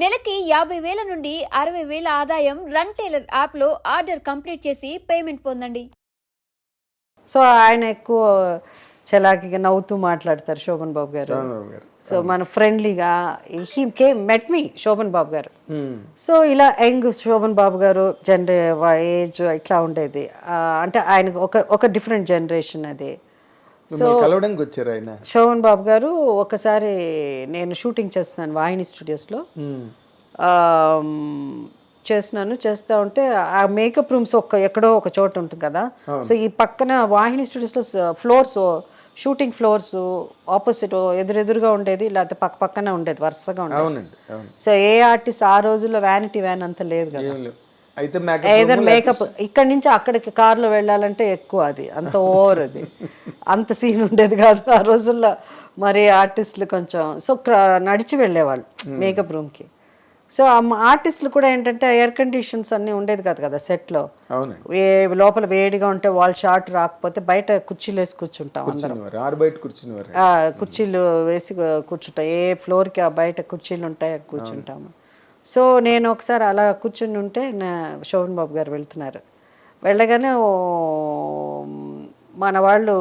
నెలకి 50,000 నుండి 60,000 ఆదాయం రన్ టైలర్ యాప్లో ఆర్డర్ కంప్లీట్ చేసి పేమెంట్ పొందండి. సో ఆయన ఎక్కువ చలాకీగా నవ్వుతూ మాట్లాడతారు శోభన్ బాబు గారు. సో మన ఫ్రెండ్లీగా హీ కేమ్ మెట్ మీ శోభన్ బాబు గారు. సో ఇలా యంగ్ శోభన్ బాబు గారు ఏజ్ ఇట్లా ఉండేది. అంటే ఆయన ఒక డిఫరెంట్ జనరేషన్ అది. సో కలవడానికి వచ్చారు ఆయన. శోభన్ బాబు గారు ఒకసారి నేను షూటింగ్ చేస్తున్నాను వాహిని స్టూడియోస్లో. చేస్తూ ఉంటే ఆ మేకప్ రూమ్స్ ఎక్కడో ఒక చోట ఉంటుంది కదా. సో ఈ పక్కన వాహిని స్టూడియోస్లో ఫ్లోర్స్ షూటింగ్ ఫ్లోర్స్ ఆపోజిట్ ఎదురుగా ఉండేది, లేకపోతే పక్కనే ఉండేది, వరుసగా ఉండేది. సో ఏ ఆర్టిస్ట్ ఆ రోజుల్లో వ్యానిటీ వ్యాన్ అంత లేదు కదా. ఏదైనా మేకప్ ఇక్కడ నుంచి అక్కడికి కార్లో వెళ్ళాలంటే ఎక్కువ, అది అంత ఓవర్, అది అంత సీన్ ఉండేది కాదు ఆ రోజుల్లో. మరి ఆర్టిస్టులు కొంచెం సో నడిచి వెళ్ళేవాళ్ళు మేకప్ రూమ్కి. సో ఆర్టిస్టులు కూడా ఏంటంటే ఎయిర్ కండిషన్స్ అన్నీ ఉండేది కాదు కదా సెట్లో. లోపల వేడిగా ఉంటే వాళ్ళు షార్ట్ రాకపోతే బయట కుర్చీలు వేసి కూర్చుంటాం అందరం. కుర్చీలు వేసి కూర్చుంటాం, ఏ ఫ్లోర్కి ఆ బయట కుర్చీలు ఉంటాయి కూర్చుంటాము. సో నేను ఒకసారి అలా కూర్చుని ఉంటే శోభన్ బాబు గారు వెళ్తున్నారు. వెళ్ళగానే మన వాళ్ళు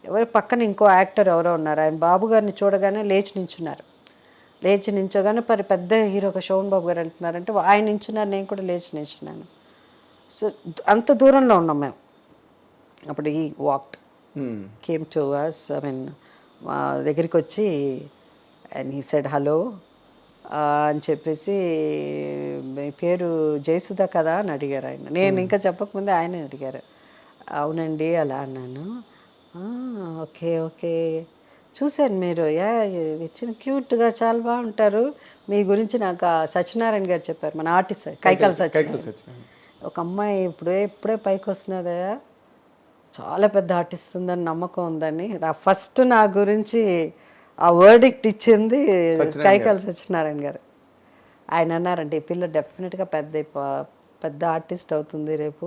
ఎవరు పక్కన ఇంకో యాక్టర్ ఎవరో ఉన్నారు, ఆయన బాబు గారిని చూడగానే లేచి నించోగానే పెద్ద హీరోగా శోభన్ బాబు గారు వెళ్తున్నారంటే ఆయన నించున్నారు, నేను కూడా లేచి నించున్నాను. సో అంత దూరంలో ఉన్నాం మేము. అప్పుడు he walked came to us, I mean మా దగ్గరికి వచ్చి అండ్ హీ సెడ్ హలో అని చెప్పేసి, మీ పేరు జయసుధ కదా అని అడిగారు ఆయన. నేను ఇంకా చెప్పకముందే ఆయన అడిగారు. అవునండి అలా అన్నాను. ఓకే ఓకే చూశాను మీరు చిన్న క్యూట్గా చాలా బాగుంటారు, మీ గురించి నాకు సత్యనారాయణ గారు చెప్పారు, మన ఆర్టిస్ట్ కైకాల సత్యనారాయణ. ఒక అమ్మాయి ఇప్పుడే పైకి వస్తున్నదా, చాలా పెద్ద ఆర్టిస్ట్ ఉందని నమ్మకం ఉందని ఫస్ట్ నా గురించి ఆ వర్డిక్ట్ ఇచ్చింది కైకాల సత్యనారాయణ గారు. ఆయన అన్నారంటే ఈ పిల్ల డెఫినెట్గా పెద్ద ఆర్టిస్ట్ అవుతుంది, రేపు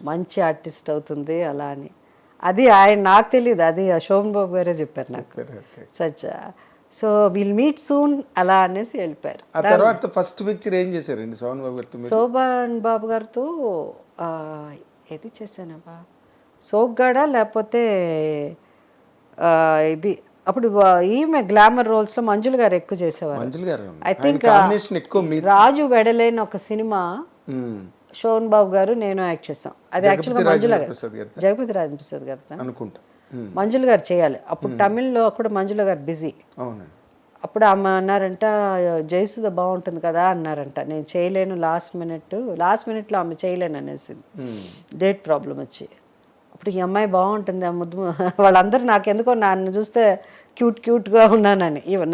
మంచి ఆర్టిస్ట్ అవుతుంది అలా అని. అది ఆయన నాకు తెలియదు, అది శోభన్ బాబు గారే చెప్పారు నాకు. Such so will meet soon అలా అనేసి వెళ్ళిపోయారు. ఆ తర్వాత ఫస్ట్ పిక్చర్ ఏం చేశారండి శోభన్ బాబు గారితో? శోభన్ బాబు గారితో ఏది చేశానబ్బా, సోగ్గాడ లేకపోతే ఇది అప్పుడు ఈమె గ్లామర్ రోల్స్ లో మంజుల గారు ఎక్కువ చేసేవారు. ఐ థింక్ రాజు వెడలేని ఒక సినిమా శోభన్ బాబు గారు నేను యాక్ట్ చేసాం. అది యాక్చువల్గా మంజుల గారు, జగపతి రాజప్రసాద్ గారు అనుకుంటా, మంజుల గారు చేయాలి. అప్పుడు తమిళ్లో కూడా మంజుల గారు బిజీ. అప్పుడు ఆమె అన్నారంట జయసుధ బాగుంటుంది కదా అన్నారంట. నేను చేయలేను, లాస్ట్ మినిట్లో ఆమె చేయలేను అనేసి డేట్ ప్రాబ్లం వచ్చి. అప్పుడు ఈ అమ్మాయి బాగుంటుంది, ఆ ముద్దు వాళ్ళందరూ నాకెందుకో నన్ను చూస్తే క్యూట్గా ఉన్నానని. ఈవెన్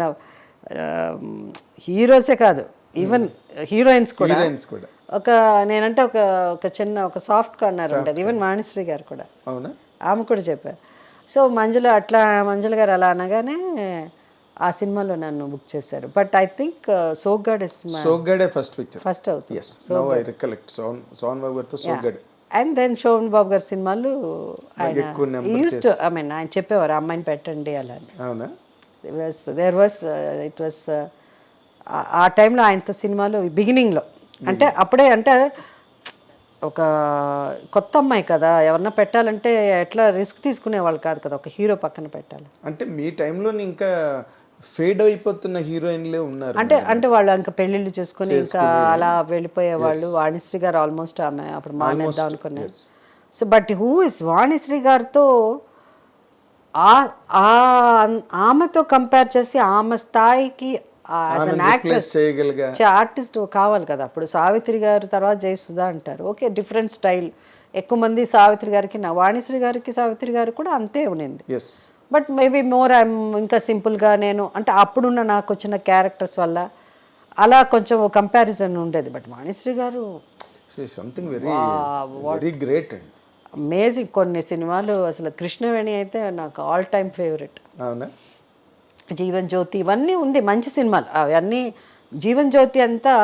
హీరోసే కాదు, ఈవెన్ హీరోయిన్స్ కూడా నేనంటే ఒక చిన్న సాఫ్ట్ కార్నర్ ఉంటుంది. ఈవెన్ వాణిశ్రీ గారు కూడా, ఆమె కూడా చెప్పారు. సో మంజుల గారు అలా అనగానే ఆ సినిమాలో నన్ను బుక్ చేశారు. But I think Soggade first అవుతుంది. అండ్ దెన్ శోభన్ బాబు గారి సినిమాలు ఆయన చెప్పేవారు అమ్మాయిని పెట్టండి అలా. ఇట్ వాస్ ఆ టైంలో ఆయనతో సినిమాలు బిగినింగ్లో, అంటే అప్పుడే, అంటే ఒక కొత్త అమ్మాయి కదా, ఎవరన్నా పెట్టాలంటే ఎట్లా రిస్క్ తీసుకునేవాళ్ళు కాదు కదా, ఒక హీరో పక్కన పెట్టాలి అంటే. మీ టైంలో ఇంకా ఫేడ్ అయిపోతున్న హీరోయిన్లే ఉన్నారు అంటే వాళ్ళు ఇంకా పెళ్ళిళ్ళు చేసుకుని ఇంకా అలా వెళ్ళిపోయేవాళ్ళు. వాణిశ్రీ గారు ఆల్మోస్ట్ ఆమె అప్పుడు మానేద్దాం అనుకున్నారు. So but who is Vanisri గారితో ఆమెతో కంపేర్ చేసి ఆమె స్థాయికి ఆర్టిస్ట్ కావాలి కదా. అప్పుడు సావిత్రి గారు తర్వాత జయసుధ అంటారు, ఓకే డిఫరెంట్ స్టైల్. ఎక్కువ మంది సావిత్రి గారికి, వాణిశ్రీ గారికి సావిత్రి గారు కూడా అంతే ఉన్నింది. బట్ మేబీ మోర్ ఐఎమ్ ఇంకా సింపుల్గా నేను, అంటే అప్పుడున్న నాకు వచ్చిన క్యారెక్టర్స్ వల్ల అలా కొంచెం కంపారిజన్ ఉండేది. బట్ వాణిశ్రీ గారు గ్రేట్, అమేజింగ్. కొన్ని సినిమాలు అసలు కృష్ణవేణి అయితే నాకు all time favourite. Jeevan Jyoti ఇవన్నీ ఉంది మంచి సినిమాలు అవన్నీ. జీవన్ జ్యోతి అంతా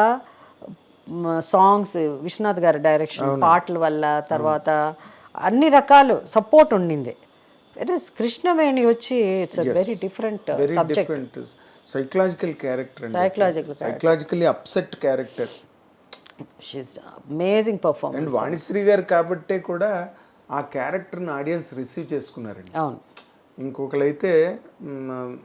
సాంగ్స్, విశ్వనాథ్ గారి డైరెక్షన్, పాటల వల్ల, తర్వాత అన్ని రకాలు సపోర్ట్ ఉండింది. కృష్ణవేణి వచ్చి it's very different subject. Psychological character Psychological psychologically upset character. She is amazing performance. And Vanishri గారు కాబట్టే కూడా ఆ క్యారెక్టర్ని ఆడియన్స్ రిసీవ్ చేసుకున్నారండి. అవును, ఇంకొకరైతే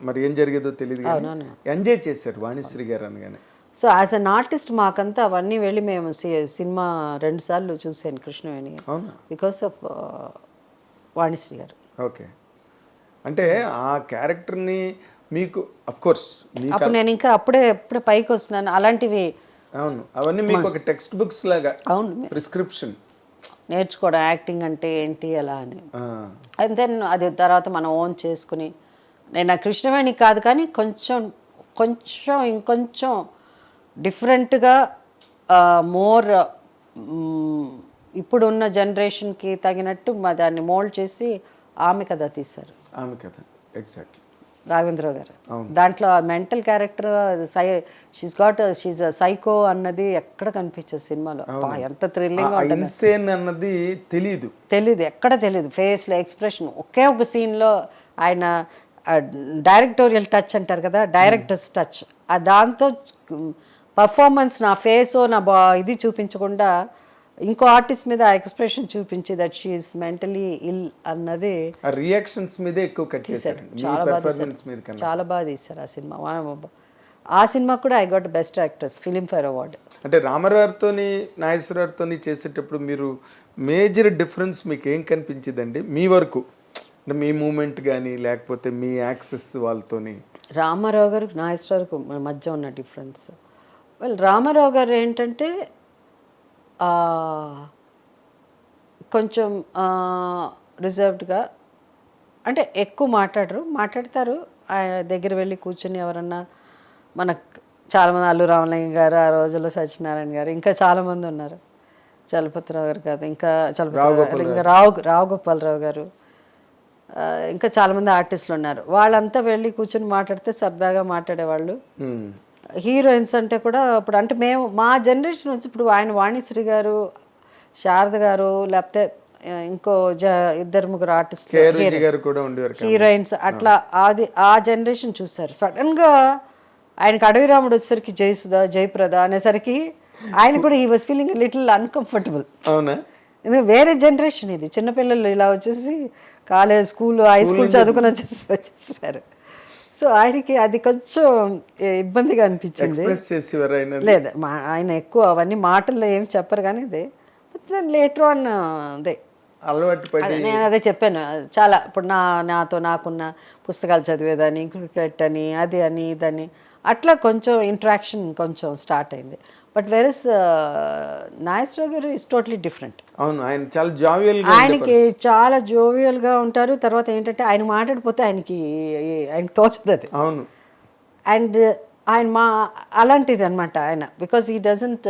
మరి ఏం జరిగేదో తెలియదు కానీ ఎంజాయ్ చేశారు వాణిశ్రీ గారు అనగానే. సో యాజ్ అన్ ఆర్టిస్ట్ మాకంతా అవన్నీ వెళ్ళి మేము సినిమా 2 సార్లు చూసాను కృష్ణవేణి, అవునా? బికాస్ ఆఫ్ వాణిశ్రీ గారు. ఓకే, అంటే ఆ క్యారెక్టర్ని మీకు కోర్స్ మీకు అప్పుడు నేను ఇంకా అప్పుడే పైకి వస్తున్నాను. అలాంటివి అవును, అవన్నీ మీకు ఒక టెక్స్ట్ బుక్స్ లాగా అవును ప్రిస్క్రిప్షన్ నేర్చుకోవడం, యాక్టింగ్ అంటే ఏంటి అలా అని. అండ్ దెన్ అది తర్వాత మనం ఓన్ చేసుకుని, నేను ఆ కృష్ణవేణి కాదు కానీ ఇంకొంచెం డిఫరెంట్గా మోర్ ఇప్పుడున్న జనరేషన్కి తగినట్టు దాన్ని మోల్డ్ చేసి ఆమె కథ తీశారు. ఆమె కథ ఎగ్జాక్ట్లీ రాఘవేంద్రరావు గారు. దాంట్లో మెంటల్ క్యారెక్టర్ షీజ్ సైకో అన్నది ఎక్కడ కనిపించదు సినిమాలో. ఎంత థ్రిల్లింగ్ ఇన్సేన్ అన్నది తెలీదు, ఎక్కడ తెలియదు. ఫేస్లో ఎక్స్ప్రెషన్ ఒకే ఒక సీన్లో ఆయన డైరెక్టోరియల్ టచ్ అంటారు కదా, డైరెక్టర్స్ టచ్, దాంతో పర్ఫార్మెన్స్ నా ఫేస్ ఇది చూపించకుండా ఇంకో ఆర్టిస్ట్ మీద ఆ ఎక్స్ప్రెషన్ చూపించి దట్ షీఈస్ మెంటలీ ఇల్ అన్నది రియాక్షన్స్ మీదే ఎక్కువ కట్ చేశారు. చాలా బాగా తీశారు ఆ సినిమా. ఆ సినిమా కూడా I got best actress Filmfare award. అంటే రామారావుతోని నాగేశ్వరరావుతోని చేసేటప్పుడు మీరు మేజర్ డిఫరెన్స్ మీకు ఏం కనిపించిందండి మీ వరకు? అంటే మీ మూమెంట్ కానీ లేకపోతే మీ యాక్సెస్ వాళ్ళతోని? రామారావు గారు నాగేశ్వరరావుకు మధ్య ఉన్న డిఫరెన్స్, రామారావు గారు ఏంటంటే కొంచెం రిజర్వ్డ్గా, అంటే ఎక్కువ మాట్లాడతారు. ఆయన దగ్గర వెళ్ళి కూర్చొని ఎవరన్నా మనకు చాలామంది, అల్లు రామలింగ గారు, ఆ రోజుల్లో సత్యనారాయణ గారు, ఇంకా చాలామంది ఉన్నారు, చలపతిరావు గారు కాదు, ఇంకా రావు గోపాలరావు గారు, ఇంకా చాలామంది ఆర్టిస్టులు ఉన్నారు. వాళ్ళంతా వెళ్ళి కూర్చొని మాట్లాడితే సరదాగా మాట్లాడేవాళ్ళు. హీరోయిన్స్ అంటే కూడా ఇప్పుడు అంటే మేము మా జనరేషన్ వచ్చి ఇప్పుడు ఆయన వాణిశ్రీ గారు, శారద గారు, లేకపోతే ఇంకో 2-3 ఆర్టిస్టులు హీరోయిన్స్ అట్లా ఆ జనరేషన్ చూస్తారు. సడన్గా ఆయనకు అడవి రాముడు వచ్చేసరికి జయసుధ, జయప్రద అనేసరికి ఆయన కూడా ఈ వాజ్ ఫీలింగ్ లిటిల్ అన్కంఫర్టబుల్. అవునా? ఎందుకంటే వేరే జనరేషన్ ఇది, చిన్నపిల్లలు ఇలా వచ్చేసి కాలేజ్, స్కూల్, హై స్కూల్ చదువుకుని వచ్చేసారు. సో ఆయనకి అది కొంచెం ఇబ్బందిగా అనిపించింది. లేదు, ఆయన ఎక్కువ అవన్నీ మాటల్లో ఏమి చెప్పరు కానీ ఇది లేటర్ ఆన్ అదే అలవాటు. నేను అదే చెప్పాను చాలా. ఇప్పుడు నాకున్న పుస్తకాలు చదివేదని, క్రికెట్ అని, అది అని, ఇదని అట్లా కొంచెం ఇంట్రాక్షన్ కొంచెం స్టార్ట్ అయింది. బట్ వెరస్ నాగేశ్వరరావు గారు ఇస్ టోటలీ డిఫరెంట్. అవును, ఆయన చాలా జావియల్, ఆయనకి చాలా జోవియల్గా ఉంటారు. తర్వాత ఏంటంటే ఆయన మాట్లాడిపోతే ఆయనకి తోచదు అది. అవును. అండ్ ఆయన అలాంటిది అనమాట ఆయన, బికాజ్ ఈ డజంట్.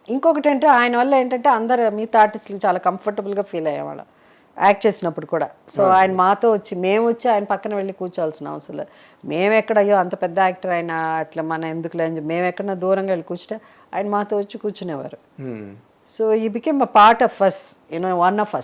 ఇంకొకటి అంటే ఆయన వల్ల ఏంటంటే అందరు మిగతా ఆర్టిస్టులు చాలా కంఫర్టబుల్గా ఫీల్ అయ్యేవాళ్ళం యాక్ట్ చేసినప్పుడు కూడా. సో ఆయన మాతో మేము వచ్చి ఆయన పక్కన వెళ్ళి కూర్చోవాల్సిన అవసరం లేదు. మేము ఎక్కడ అయ్యో అంత పెద్ద యాక్టర్ ఆయన అట్లా మన ఎందుకు లేదు, మేము ఎక్కడన్నా దూరంగా వెళ్ళి కూర్చుంటే ఆయన మాతో వచ్చి కూర్చునేవారు. So he became a part of us, one of us.